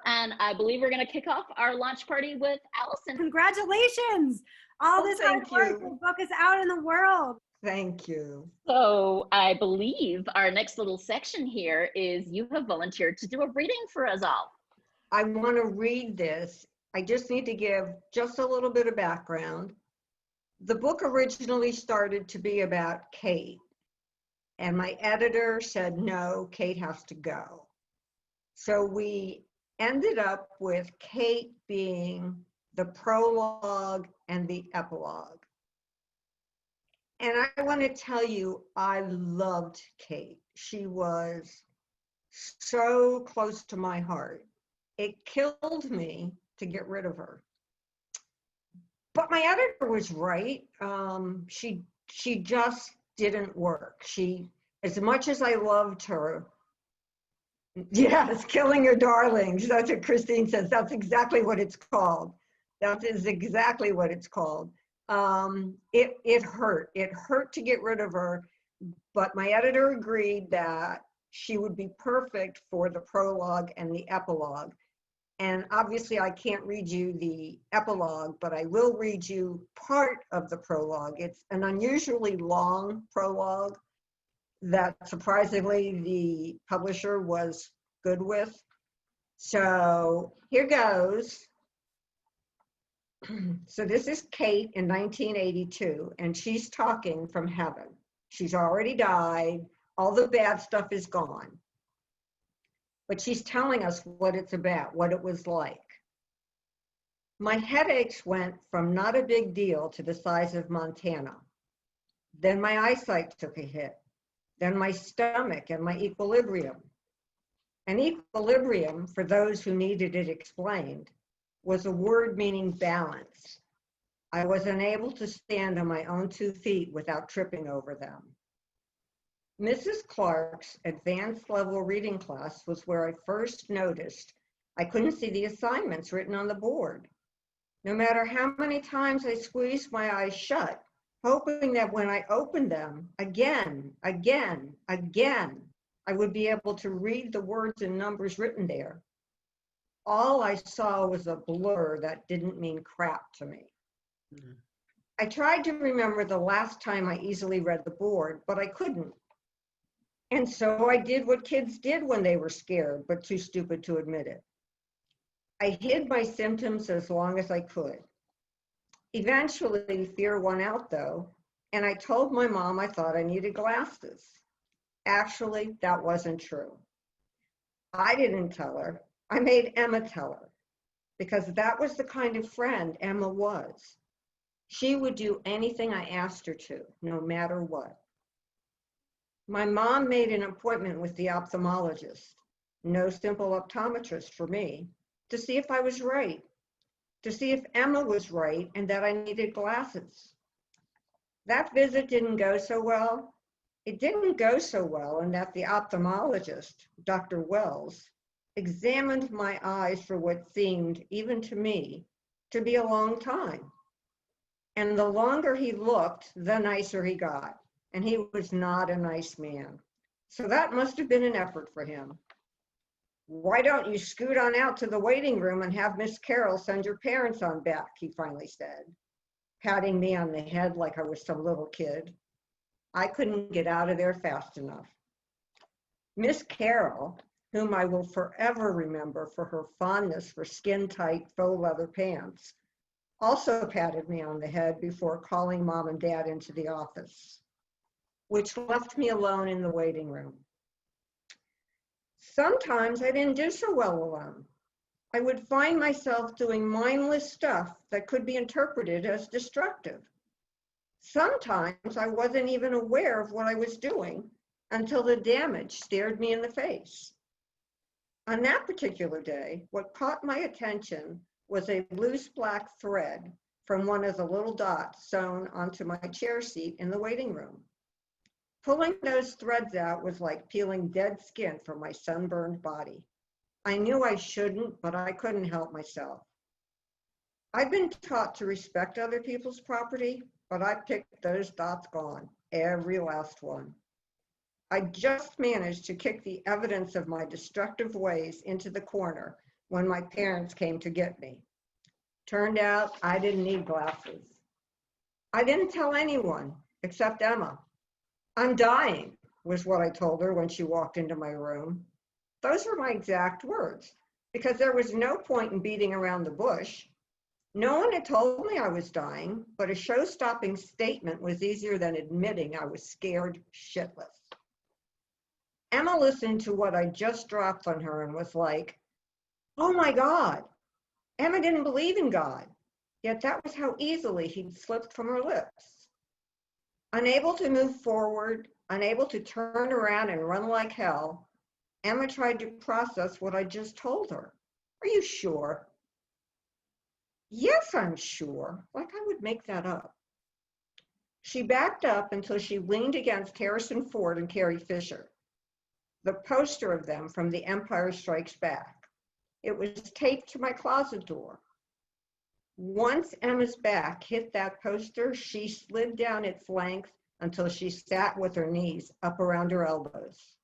and I believe we're going to kick off our launch party with Allison. Congratulations! All this hard work, the book is out in the world. Thank you. So I believe our next little section here is you have volunteered to do a reading for us all. I want to read this. I just need to give just a little bit of background. The book originally started to be about Kate, and my editor said, no, Kate has to go. So we ended up with Kate being the prologue and the epilogue. And I want to tell you, I loved Kate. She was so close to my heart. It killed me to get rid of her. But my editor was right. She just didn't work. As much as I loved her, yes, killing your darlings. That's what Christine says. That's exactly what it's called. That is exactly what it's called. It hurt. It hurt to get rid of her, but my editor agreed that she would be perfect for the prologue and the epilogue. And obviously I can't read you the epilogue, but I will read you part of the prologue. It's an unusually long prologue that surprisingly the publisher was good with. So here goes. So this is Kate in 1982, and she's talking from heaven. She's already died. All the bad stuff is gone. But she's telling us what it's about, what it was like. My headaches went from not a big deal to the size of Montana. Then my eyesight took a hit. Then my stomach and my equilibrium. And equilibrium, for those who needed it explained, was a word meaning balance. I was unable to stand on my own 2 feet without tripping over them. Mrs. Clark's advanced level reading class was where I first noticed I couldn't see the assignments written on the board. No matter how many times I squeezed my eyes shut, hoping that when I opened them again, I would be able to read the words and numbers written there. All I saw was a blur that didn't mean crap to me. Mm-hmm. I tried to remember the last time I easily read the board, but I couldn't. And so I did what kids did when they were scared, but too stupid to admit it. I hid my symptoms as long as I could. Eventually, fear won out though, and I told my mom I thought I needed glasses. Actually, that wasn't true. I didn't tell her. I made Emma tell her, because that was the kind of friend Emma was. She would do anything I asked her to, no matter what. My mom made an appointment with the ophthalmologist, no simple optometrist for me, to see if I was right, to see if Emma was right and that I needed glasses. That visit didn't go so well. It didn't go so well in that the ophthalmologist, Dr. Wells, examined my eyes for what seemed, even to me, to be a long time. And the longer he looked, the nicer he got. And he was not a nice man. So that must have been an effort for him. Why don't you scoot on out to the waiting room and have Miss Carroll send your parents on back, he finally said, patting me on the head like I was some little kid. I couldn't get out of there fast enough. Miss Carroll, whom I will forever remember for her fondness for skin-tight faux leather pants, also patted me on the head before calling Mom and Dad into the office, which left me alone in the waiting room. Sometimes I didn't do so well alone. I would find myself doing mindless stuff that could be interpreted as destructive. Sometimes I wasn't even aware of what I was doing until the damage stared me in the face. On that particular day, what caught my attention was a loose black thread from one of the little dots sewn onto my chair seat in the waiting room. Pulling those threads out was like peeling dead skin from my sunburned body. I knew I shouldn't, but I couldn't help myself. I've been taught to respect other people's property, but I picked those dots gone, every last one. I just managed to kick the evidence of my destructive ways into the corner when my parents came to get me. Turned out I didn't need glasses. I didn't tell anyone except Emma. I'm dying, was what I told her when she walked into my room. Those were my exact words, because there was no point in beating around the bush. No one had told me I was dying, but a show-stopping statement was easier than admitting I was scared shitless. Emma listened to what I just dropped on her and was like, oh my God. Emma didn't believe in God, yet that was how easily he'd slipped from her lips. Unable to move forward, unable to turn around and run like hell, Emma tried to process what I just told her. Are you sure? Yes, I'm sure. Like I would make that up. She backed up until she leaned against Harrison Ford and Carrie Fisher, the poster of them from The Empire Strikes Back. It was taped to my closet door. Once Emma's back hit that poster, she slid down its length until she sat with her knees up around her elbows.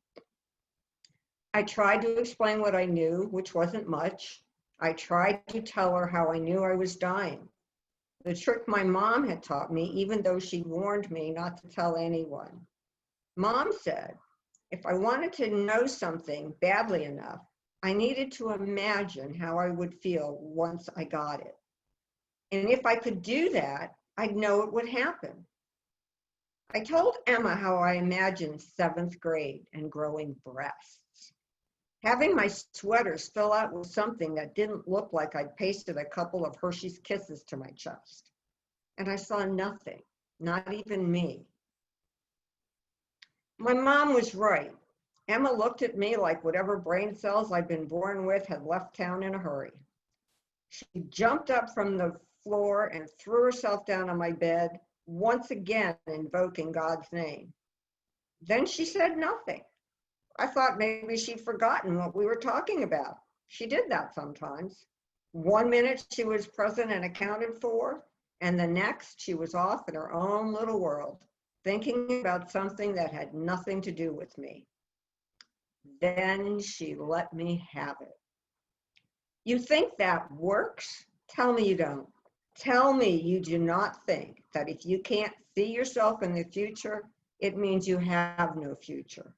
I tried to explain what I knew, which wasn't much. I tried to tell her how I knew I was dying. The trick my mom had taught me, even though she warned me not to tell anyone. Mom said, if I wanted to know something badly enough, I needed to imagine how I would feel once I got it. And if I could do that, I'd know it would happen. I told Emma how I imagined 7th grade and growing breasts. Having my sweaters fill out with something that didn't look like I'd pasted a couple of Hershey's Kisses to my chest. And I saw nothing, not even me. My mom was right. Emma looked at me like whatever brain cells I'd been born with had left town in a hurry. She jumped up from the floor and threw herself down on my bed, once again invoking God's name. Then she said nothing. I thought maybe she'd forgotten what we were talking about. She did that sometimes. 1 minute she was present and accounted for, and the next she was off in her own little world, thinking about something that had nothing to do with me. Then she let me have it. You think that works? Tell me you don't. Tell me you do not think that if you can't see yourself in the future, it means you have no future.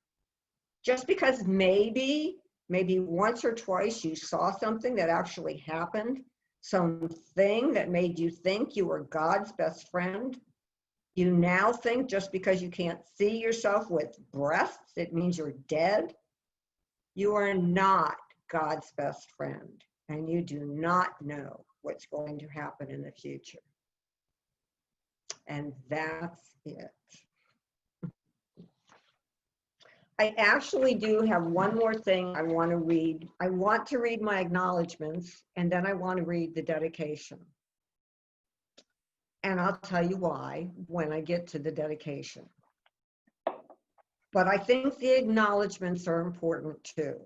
Just because maybe once or twice you saw something that actually happened, something that made you think you were God's best friend, you now think just because you can't see yourself with breasts, it means you're dead? You are not God's best friend, and you do not know what's going to happen in the future. And that's it. I actually do have one more thing I want to read. I want to read my acknowledgments, and then I want to read the dedication. And I'll tell you why when I get to the dedication. But I think the acknowledgments are important too.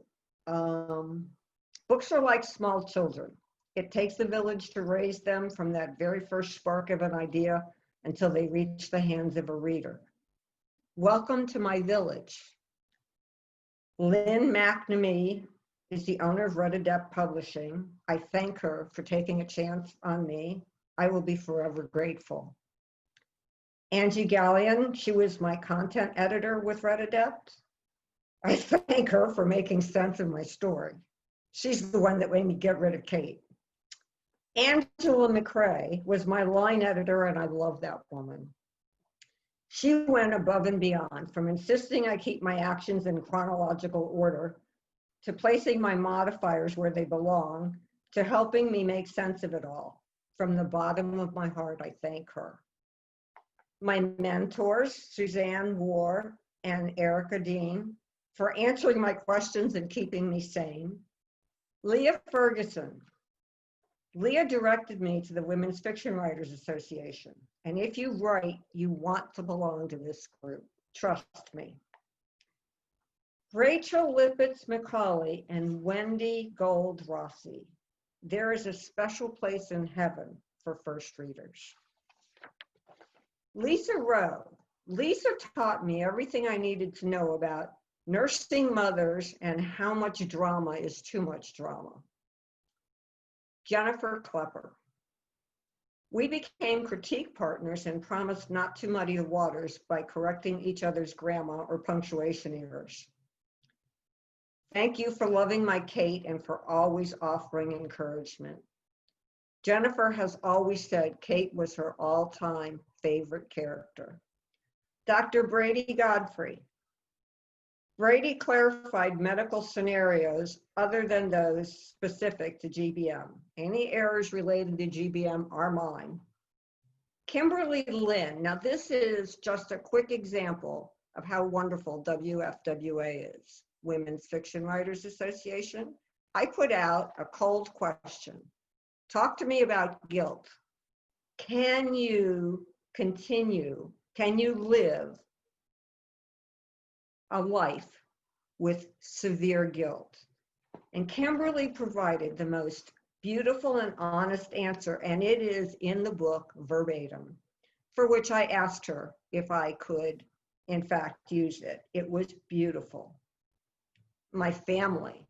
Books are like small children. It takes a village to raise them from that very first spark of an idea until they reach the hands of a reader. Welcome to my village. Lynn McNamee is the owner of Red Adept Publishing. I thank her for taking a chance on me. I will be forever grateful. Angie Gallion, she was my content editor with Red Adept. I thank her for making sense of my story. She's the one that made me get rid of Kate. Angela McCrae was my line editor, and I love that woman. She went above and beyond, from insisting I keep my actions in chronological order, to placing my modifiers where they belong, to helping me make sense of it all. From the bottom of my heart, I thank her. My mentors, Suzanne War and Erica Dean, for answering my questions and keeping me sane. Leah Ferguson. Leah directed me to the Women's Fiction Writers Association. And if you write, you want to belong to this group. Trust me. Rachel Lippitz McCauley and Wendy Gold Rossi. There is a special place in heaven for first readers. Lisa Rowe. Lisa taught me everything I needed to know about nursing mothers and how much drama is too much drama. Jennifer Klepper. We became critique partners and promised not to muddy the waters by correcting each other's grammar or punctuation errors. Thank you for loving my Kate and for always offering encouragement. Jennifer has always said Kate was her all-time favorite character. Dr. Brady Godfrey. Brady clarified medical scenarios other than those specific to GBM. Any errors related to GBM are mine. Kimberly Lynn. Now this is just a quick example of how wonderful WFWA is, Women's Fiction Writers Association. I put out a cold question. Talk to me about guilt. Can you continue? Can you live a life with severe guilt? And Kimberly provided the most beautiful and honest answer, and it is in the book verbatim, for which I asked her if I could, in fact, use it. It was beautiful. My family,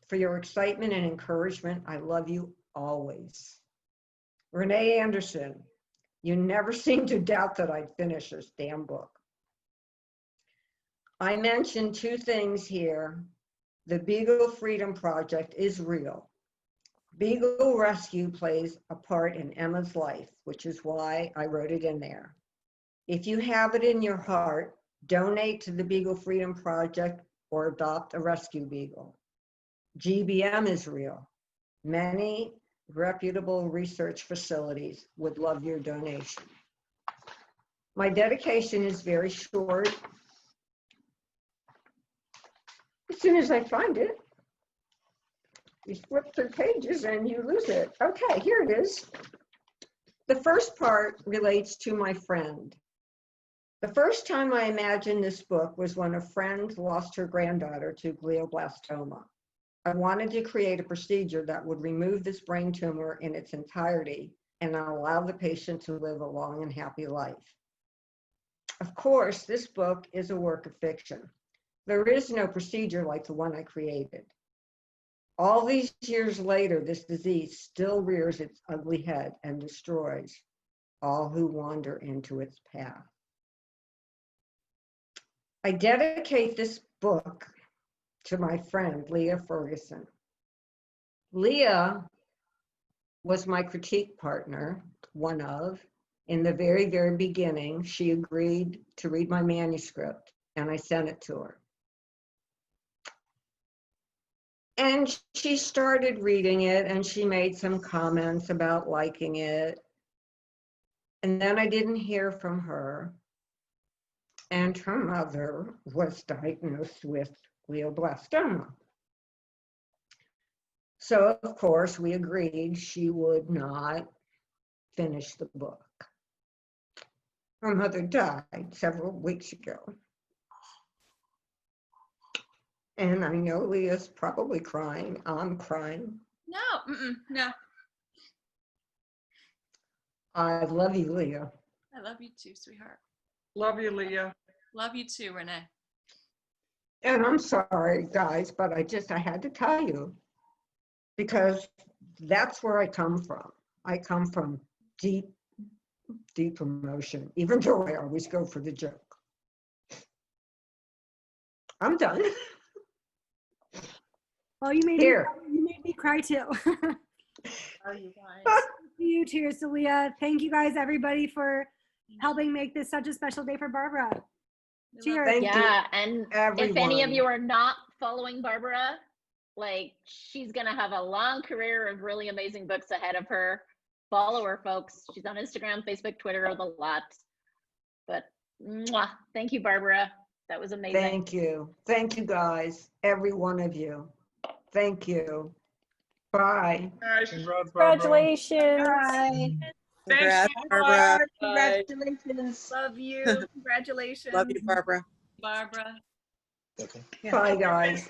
for your excitement and encouragement, I love you always. Renee Anderson, you never seem to doubt that I'd finish this damn book. I mentioned two things here. The Beagle Freedom Project is real. Beagle Rescue plays a part in Emma's life, which is why I wrote it in there. If you have it in your heart, donate to the Beagle Freedom Project or adopt a rescue beagle. GBM is real. Many reputable research facilities would love your donation. My dedication is very short. As soon as I find it, you flip through pages and you lose it. Okay, here it is. The first part relates to my friend. The first time I imagined this book was when a friend lost her granddaughter to glioblastoma. I wanted to create a procedure that would remove this brain tumor in its entirety and allow the patient to live a long and happy life. Of course, this book is a work of fiction. There is no procedure like the one I created. All these years later, this disease still rears its ugly head and destroys all who wander into its path. I dedicate this book to my friend, Leah Ferguson. Leah was my critique partner, one of. In the very, very beginning, she agreed to read my manuscript, and I sent it to her. And she started reading it, and she made some comments about liking it. And then I didn't hear from her. And her mother was diagnosed with glioblastoma. So, of course, we agreed she would not finish the book. Her mother died several weeks ago. And I know Leah's probably crying. I'm crying. No, no. I love you, Leah. I love you too, sweetheart. Love you, Leah. Love you too, Renee. And I'm sorry, guys, but I had to tell you, because that's where I come from. I come from deep, deep emotion, even though I always go for the joke. I'm done. Well, you made me cry too. Oh, you guys. You too, Celia. Thank you guys, everybody, for helping make this such a special day for Barbara. Cheers. Thank you, and everyone. if any of you are not following Barbara, like, she's gonna have a long career of really amazing books ahead of her. Follow her, folks. She's on Instagram, Facebook, Twitter, the lot. But mwah, thank you, Barbara. That was amazing. Thank you. Thank you, guys. Every one of you. Thank you. Bye. Congratulations. Bye. Thanks, Barbara. Congratulations. Love you. Congratulations. Love you, Barbara. Barbara. Bye, guys.